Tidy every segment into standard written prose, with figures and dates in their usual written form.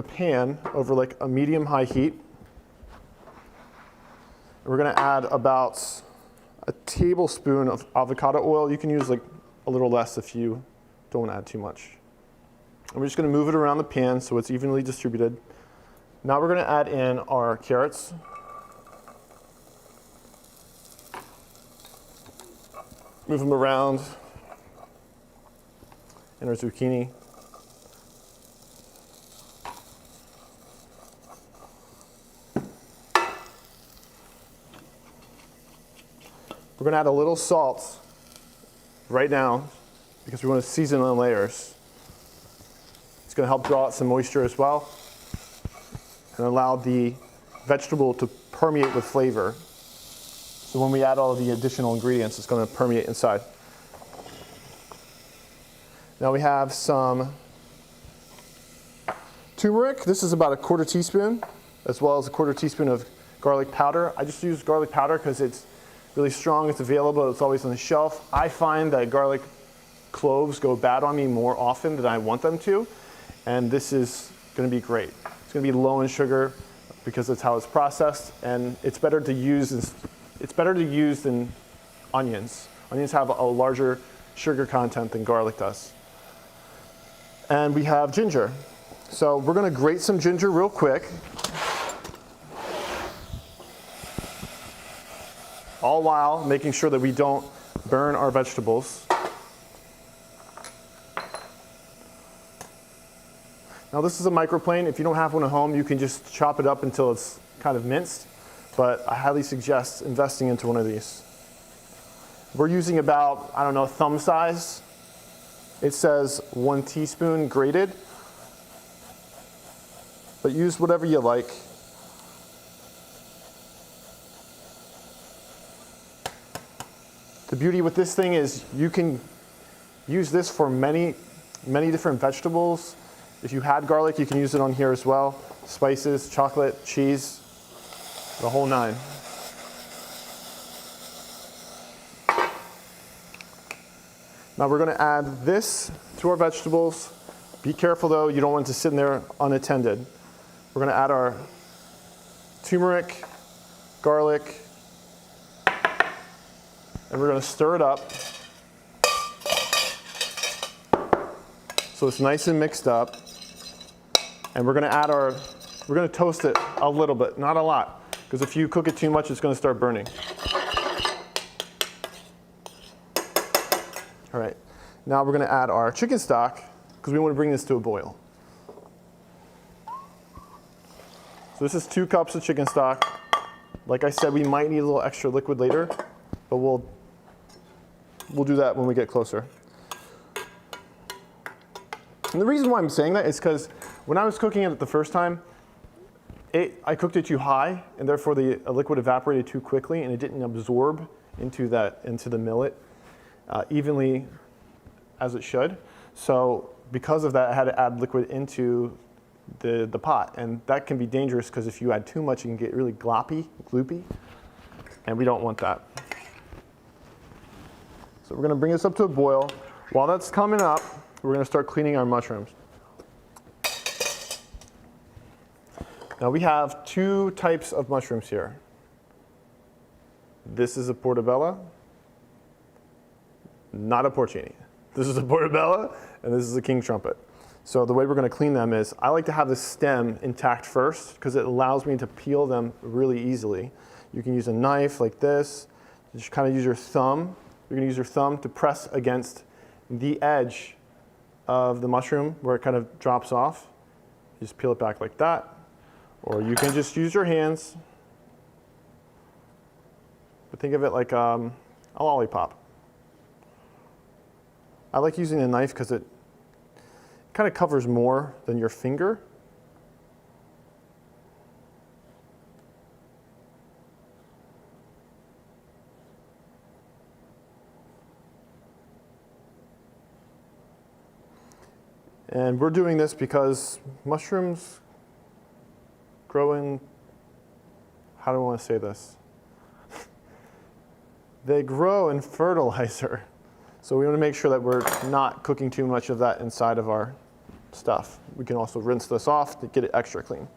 a pan over like a medium-high heat. We're going to add about a tablespoon of avocado oil. You can use like a little less if you don't want to add too much. And we're just going to move it around the pan so it's evenly distributed. Now we're going to add in our carrots. Move them around. And our zucchini. We're going to add a little salt right now because we want to season in layers. It's going to help draw out some moisture as well and allow the vegetable to permeate with flavor. So when we add all of the additional ingredients, it's going to permeate inside. Now we have some turmeric. This is about a 1/4 teaspoon, as well as a 1/4 teaspoon of garlic powder. I just use garlic powder because it's really strong, it's available, it's always on the shelf. I find that garlic cloves go bad on me more often than I want them to, and this is going to be great. It's going to be low in sugar because that's how it's processed, and it's better to use than onions. Onions have a larger sugar content than garlic does. And we have ginger. So we're going to grate some ginger real quick. All while making sure that we don't burn our vegetables. Now this is a microplane. If you don't have one at home, you can just chop it up until it's kind of minced, but I highly suggest investing into one of these. We're using about, I don't know, thumb size. It says 1 teaspoon grated, but use whatever you like. The beauty with this thing is you can use this for many different vegetables. If you had garlic, you can use it on here as well. Spices, chocolate, cheese, the whole nine. Now we're going to add this to our vegetables. Be careful though, you don't want it to sit in there unattended. We're going to add our turmeric, garlic, and we're going to stir it up so it's nice and mixed up. And we're going to toast it a little bit, not a lot, because if you cook it too much, it's going to start burning. All right, now we're going to add our chicken stock because we want to bring this to a boil. So this is 2 cups of chicken stock. Like I said, we might need a little extra liquid later, but we'll do that when we get closer. And the reason why I'm saying that is because when I was cooking it the first time, I cooked it too high, and therefore the liquid evaporated too quickly, and it didn't absorb into the millet evenly as it should. So because of that, I had to add liquid into the pot, and that can be dangerous because if you add too much, it can get really gloopy, and we don't want that. So we're going to bring this up to a boil. While that's coming up, we're going to start cleaning our mushrooms. Now we have 2 types of mushrooms here. This is a portobello, not a porcini. This is a portobello, and this is a king trumpet. So the way we're going to clean them is I like to have the stem intact first because it allows me to peel them really easily. You can use a knife like this. Just kind of use your thumb. You're going to use your thumb to press against the edge of the mushroom where it kind of drops off. You just peel it back like that. Or you can just use your hands. But think of it like a lollipop. I like using a knife because it kind of covers more than your finger. And we're doing this because mushrooms grow in, how do I want to say this? They grow in fertilizer. So we want to make sure that we're not cooking too much of that inside of our stuff. We can also rinse this off to get it extra clean.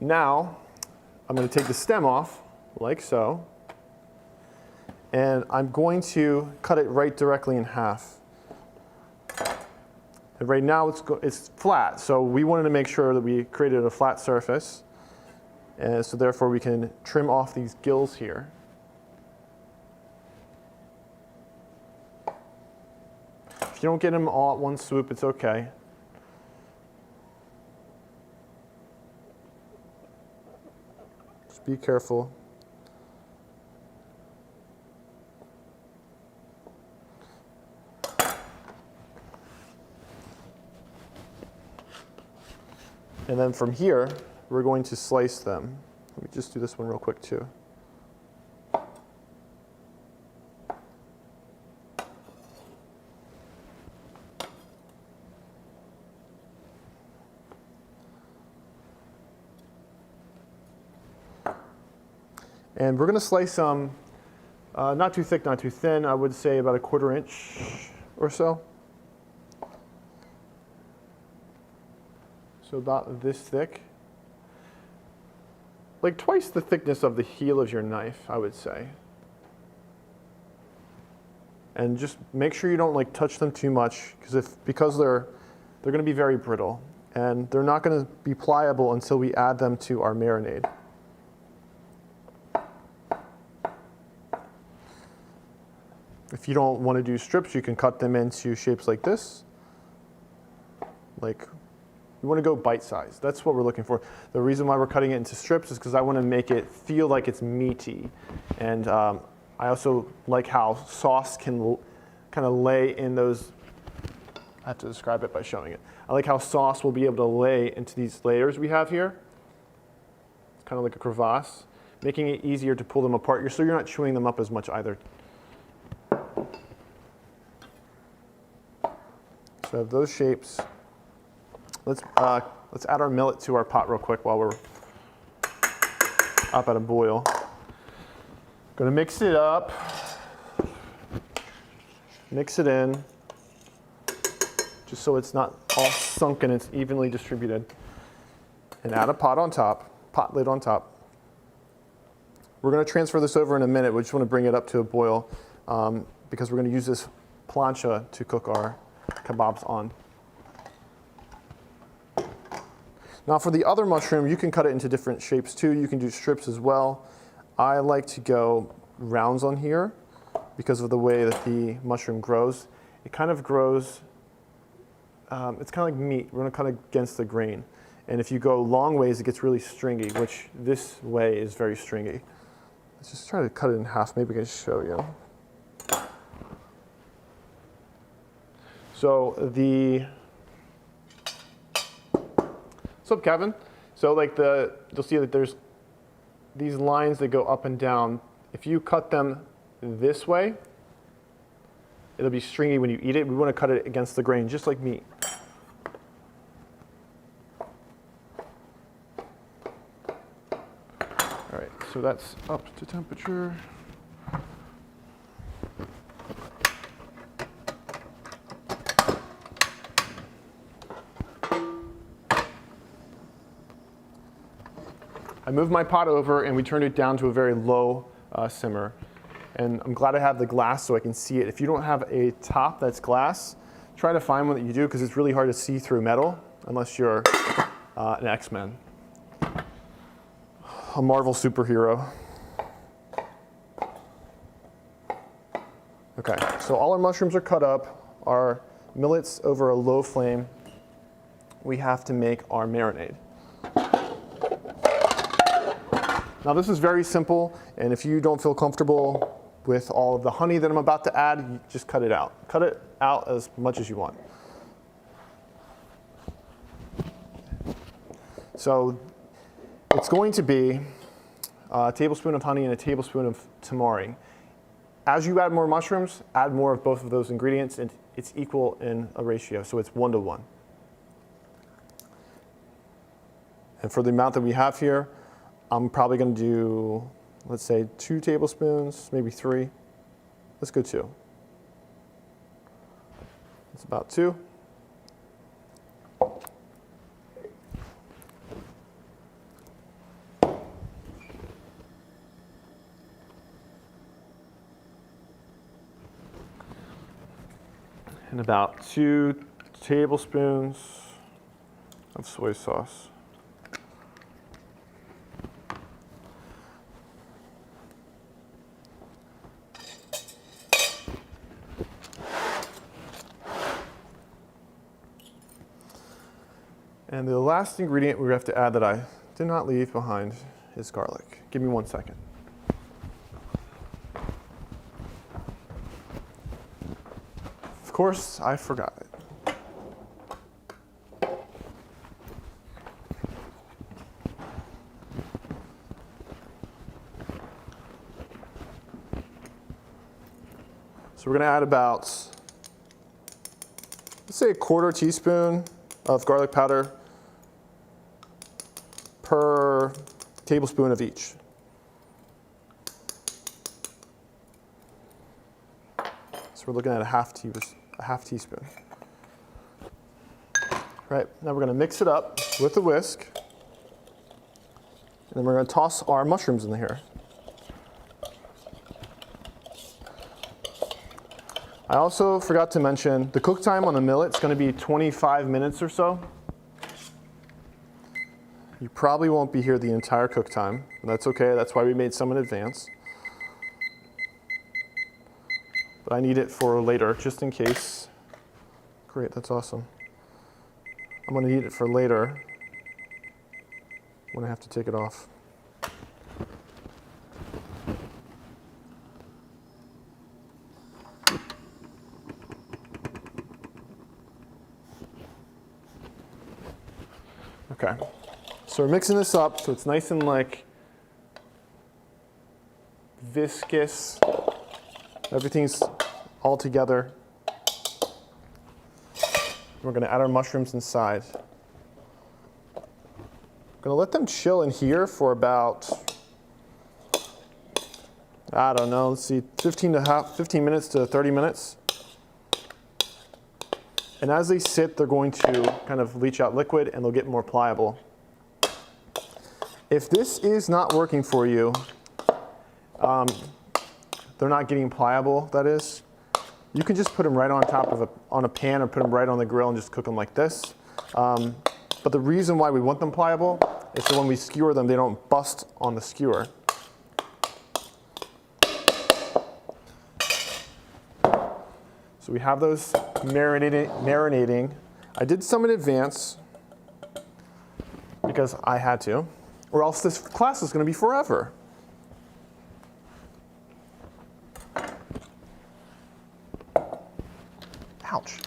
Now, I'm going to take the stem off, like so, and I'm going to cut it right directly in half. And right now it's flat, so we wanted to make sure that we created a flat surface, and so therefore we can trim off these gills here. If you don't get them all at one swoop, it's okay. Just be careful. And then from here, we're going to slice them. Let me just do this one real quick too. And we're going to slice some, not too thick, not too thin. I would say about 1/4 inch or so. So about this thick. Like twice the thickness of the heel of your knife, I would say. And just make sure you don't like touch them too much, because they're going to be very brittle, and they're not going to be pliable until we add them to our marinade. If you don't want to do strips, you can cut them into shapes like this. Like, you want to go bite-sized. That's what we're looking for. The reason why we're cutting it into strips is because I want to make it feel like it's meaty. And I also like how sauce can kind of lay in those. I have to describe it by showing it. I like how sauce will be able to lay into these layers we have here. It's kind of like a crevasse, making it easier to pull them apart, so you're not chewing them up as much either. So I have those shapes. Let's add our millet to our pot real quick while we're up at a boil. Gonna mix it up, mix it in, just so it's not all sunk and it's evenly distributed. And add a pot lid on top. We're gonna transfer this over in a minute. We just wanna bring it up to a boil because we're gonna use this plancha to cook our kebabs on. Now for the other mushroom, you can cut it into different shapes too. You can do strips as well. I like to go rounds on here because of the way that the mushroom grows. It kind of grows, it's kind of like meat. We're gonna cut against the grain. And if you go long ways, it gets really stringy, which this way is very stringy. Let's just try to cut it in half. Maybe I can show you. So what's up, Kevin? So like you'll see that there's these lines that go up and down. If you cut them this way, it'll be stringy when you eat it. We want to cut it against the grain, just like meat. All right, so that's up to temperature. I moved my pot over and we turned it down to a very low simmer. And I'm glad I have the glass so I can see it. If you don't have a top that's glass, try to find one that you do, because it's really hard to see through metal unless you're an X-Men, a Marvel superhero. Okay, so all our mushrooms are cut up, our millet's over a low flame. We have to make our marinade. Now this is very simple, and if you don't feel comfortable with all of the honey that I'm about to add, you just cut it out. Cut it out as much as you want. So it's going to be a tablespoon of honey and a tablespoon of tamari. As you add more mushrooms, add more of both of those ingredients, and it's equal in a ratio, so it's 1:1. And for the amount that we have here, I'm probably going to do, let's say, 2 tablespoons, maybe 3. Let's go 2. It's about 2. And about 2 tablespoons of soy sauce. And the last ingredient we have to add that I did not leave behind is garlic. Give me 1 second. Of course, I forgot it. So we're going to add about, let's say, a 1/4 teaspoon of garlic powder per tablespoon of each. So we're looking at a half teaspoon. Right, now we're going to mix it up with a whisk. And then we're going to toss our mushrooms in here. I also forgot to mention the cook time on the millet is going to be 25 minutes or so. You probably won't be here the entire cook time. That's okay, that's why we made some in advance. But I need it for later, just in case. Great, that's awesome. I'm going to need it for later when I have to take it off. Okay, so we're mixing this up so it's nice and like viscous. Everything's all together. We're going to add our mushrooms inside. I'm going to let them chill in here for about, I don't know, let's see, 15 minutes to 30 minutes. And as they sit, they're going to kind of leach out liquid and they'll get more pliable. If this is not working for you, they're not getting pliable, that is, you can just put them right on top of on a pan or put them right on the grill and just cook them like this. But the reason why we want them pliable is so when we skewer them, they don't bust on the skewer. So we have those marinating. I did some in advance because I had to, or else this class is going to be forever. Ouch,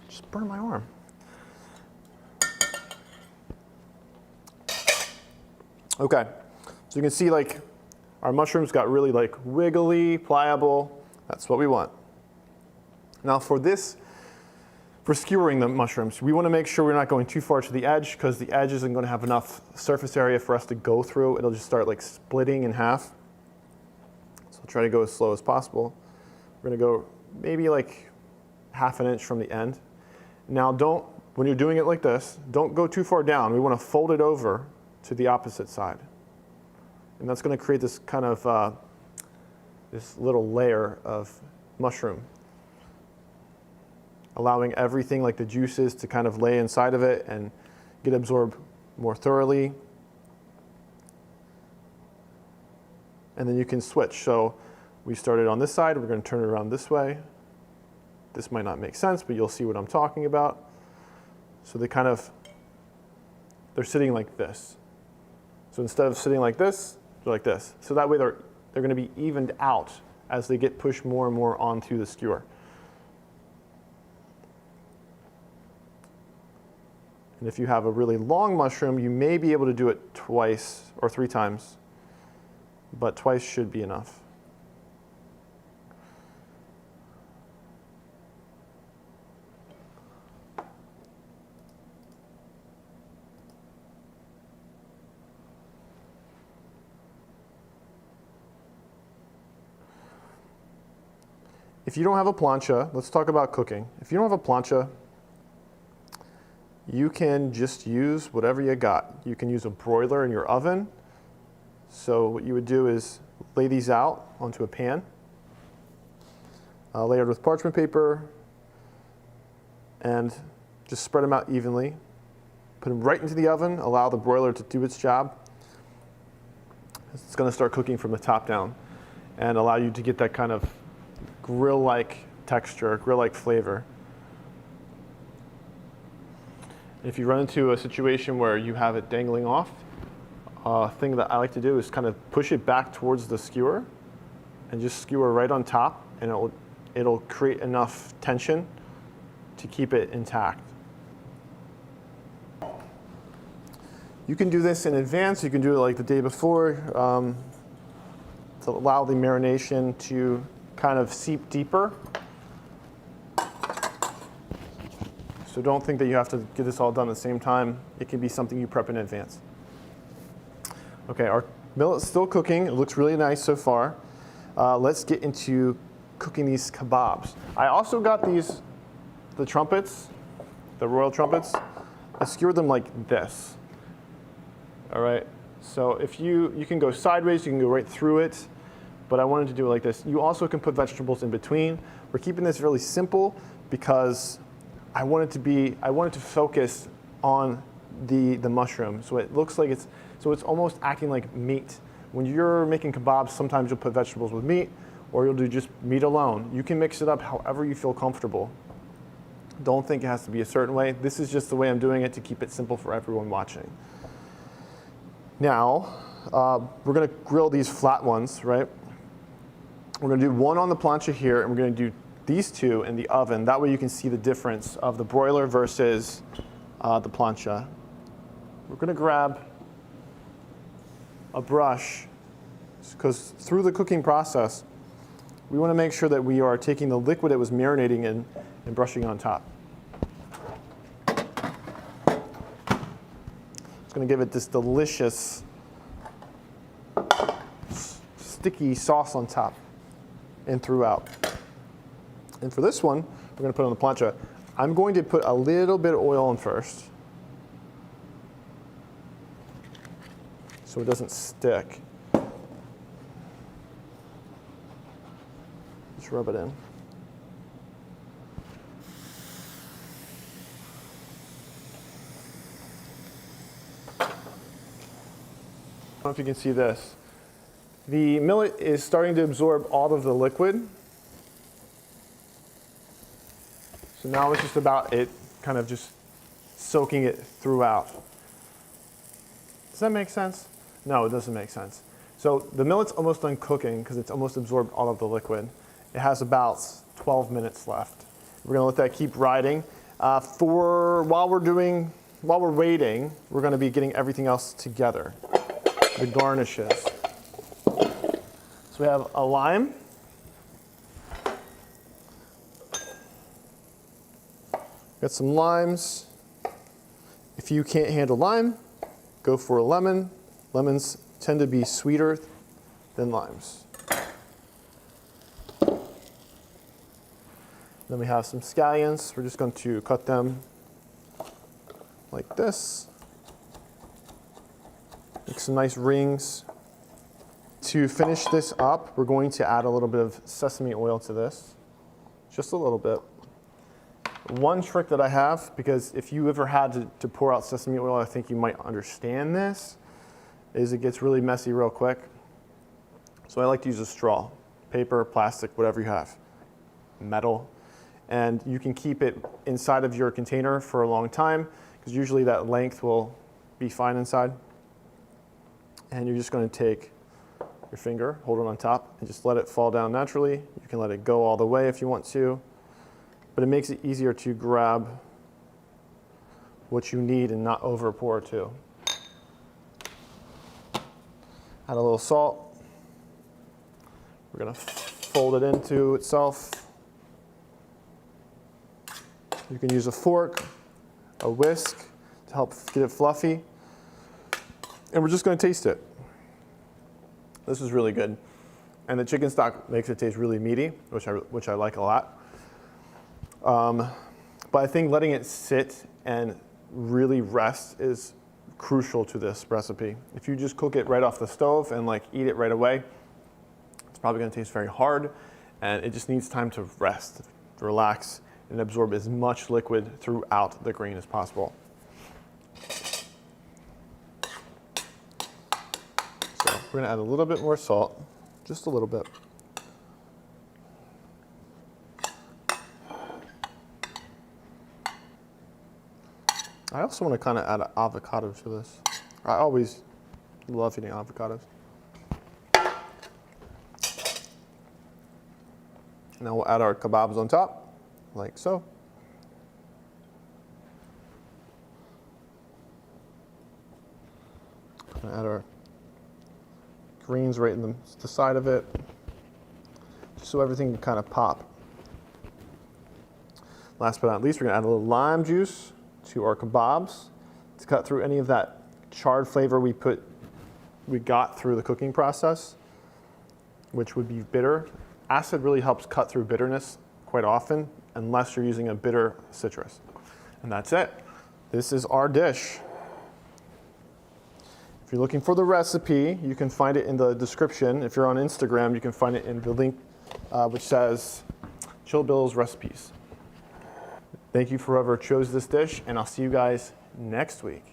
just burned my arm. Okay, so you can see like our mushrooms got really like wiggly, pliable. That's what we want. Now for skewering the mushrooms, we want to make sure we're not going too far to the edge because the edge isn't going to have enough surface area for us to go through. It'll just start like splitting in half. So I'll try to go as slow as possible. We're going to go maybe like 1/2 inch from the end. Now when you're doing it like this, don't go too far down. We want to fold it over to the opposite side. And that's going to create this kind of, this little layer of mushroom, allowing everything like the juices to kind of lay inside of it and get absorbed more thoroughly. And then you can switch. So we started on this side, we're going to turn it around this way. This might not make sense, but you'll see what I'm talking about. So they're sitting like this. So instead of sitting like this, they're like this. So that way they're going to be evened out as they get pushed more and more onto the skewer. And if you have a really long mushroom, you may be able to do it twice or 3 times, but twice should be enough. if you don't have a plancha, let's talk about cooking. If you don't have a plancha, you can just use whatever you got. You can use a broiler in your oven. So what you would do is lay these out onto a pan, layered with parchment paper, and just spread them out evenly. Put them right into the oven, allow the broiler to do its job. It's going to start cooking from the top down and allow you to get that kind of grill-like texture, grill-like flavor. If you run into a situation where you have it dangling off, a thing that I like to do is kind of push it back towards the skewer and just skewer right on top, and it'll create enough tension to keep it intact. You can do this in advance. You can do it like the day before to allow the marination to kind of seep deeper. So don't think that you have to get this all done at the same time. It can be something you prep in advance. Okay, our millet's still cooking. It looks really nice so far. Let's get into cooking these kebabs. I also got the trumpets, the royal trumpets. I skewered them like this. All right, so if you can go sideways, you can go right through it, but I wanted to do it like this. You also can put vegetables in between. We're keeping this really simple because I wanted to focus on the mushroom. So it looks like it's almost acting like meat. When you're making kebabs, sometimes you'll put vegetables with meat, or you'll do just meat alone. You can mix it up however you feel comfortable. Don't think it has to be a certain way. This is just the way I'm doing it to keep it simple for everyone watching. Now, we're going to grill these flat ones, right? We're going to do one on the plancha here, and we're going to do these two in the oven. That way you can see the difference of the broiler versus the plancha. We're going to grab a brush, because through the cooking process, we want to make sure that we are taking the liquid it was marinating in and brushing on top. It's going to give it this delicious, sticky sauce on top and throughout. And for this one, we're going to put on the plancha. I'm going to put a little bit of oil in first, so it doesn't stick. Just rub it in. I don't know if you can see this. The millet is starting to absorb all of the liquid. So now it's just about it kind of just soaking it throughout. Does that make sense? No, it doesn't make sense. So the millet's almost done cooking because it's almost absorbed all of the liquid. It has about 12 minutes left. We're gonna let that keep riding. While we're waiting, we're gonna be getting everything else together. The garnishes. So we have a lime. Got some limes. If you can't handle lime, go for a lemon. Lemons tend to be sweeter than limes. Then we have some scallions. We're just going to cut them like this. Make some nice rings. To finish this up, we're going to add a little bit of sesame oil to this. Just a little bit. One trick that I have, because if you ever had to pour out sesame oil, I think you might understand this, is it gets really messy real quick. So I like to use a straw, paper, plastic, whatever you have, metal. And you can keep it inside of your container for a long time, because usually that length will be fine inside. And you're just going to take your finger, hold it on top, and just let it fall down naturally. You can let it go all the way if you want to, but it makes it easier to grab what you need and not over pour too. Add a little salt. We're going to fold it into itself. You can use a fork, a whisk to help get it fluffy. And we're just going to taste it. This is really good. And the chicken stock makes it taste really meaty, which I like a lot. But I think letting it sit and really rest is crucial to this recipe. If you just cook it right off the stove and like eat it right away, it's probably gonna taste very hard, and it just needs time to rest, to relax, and absorb as much liquid throughout the grain as possible. So we're gonna add a little bit more salt, just a little bit. I also want to kind of add an avocado to this. I always love eating avocados. Now we'll add our kebabs on top, like so. Gonna add our greens right in the side of it, just so everything can kind of pop. Last but not least, we're gonna add a little lime juice to our kebabs to cut through any of that charred flavor we got through the cooking process, which would be bitter. Acid really helps cut through bitterness quite often, unless you're using a bitter citrus. And that's it. This is our dish. If you're looking for the recipe, you can find it in the description. If you're on Instagram, you can find it in the link which says Chill Bill's Recipes. Thank you for whoever chose this dish, and I'll see you guys next week.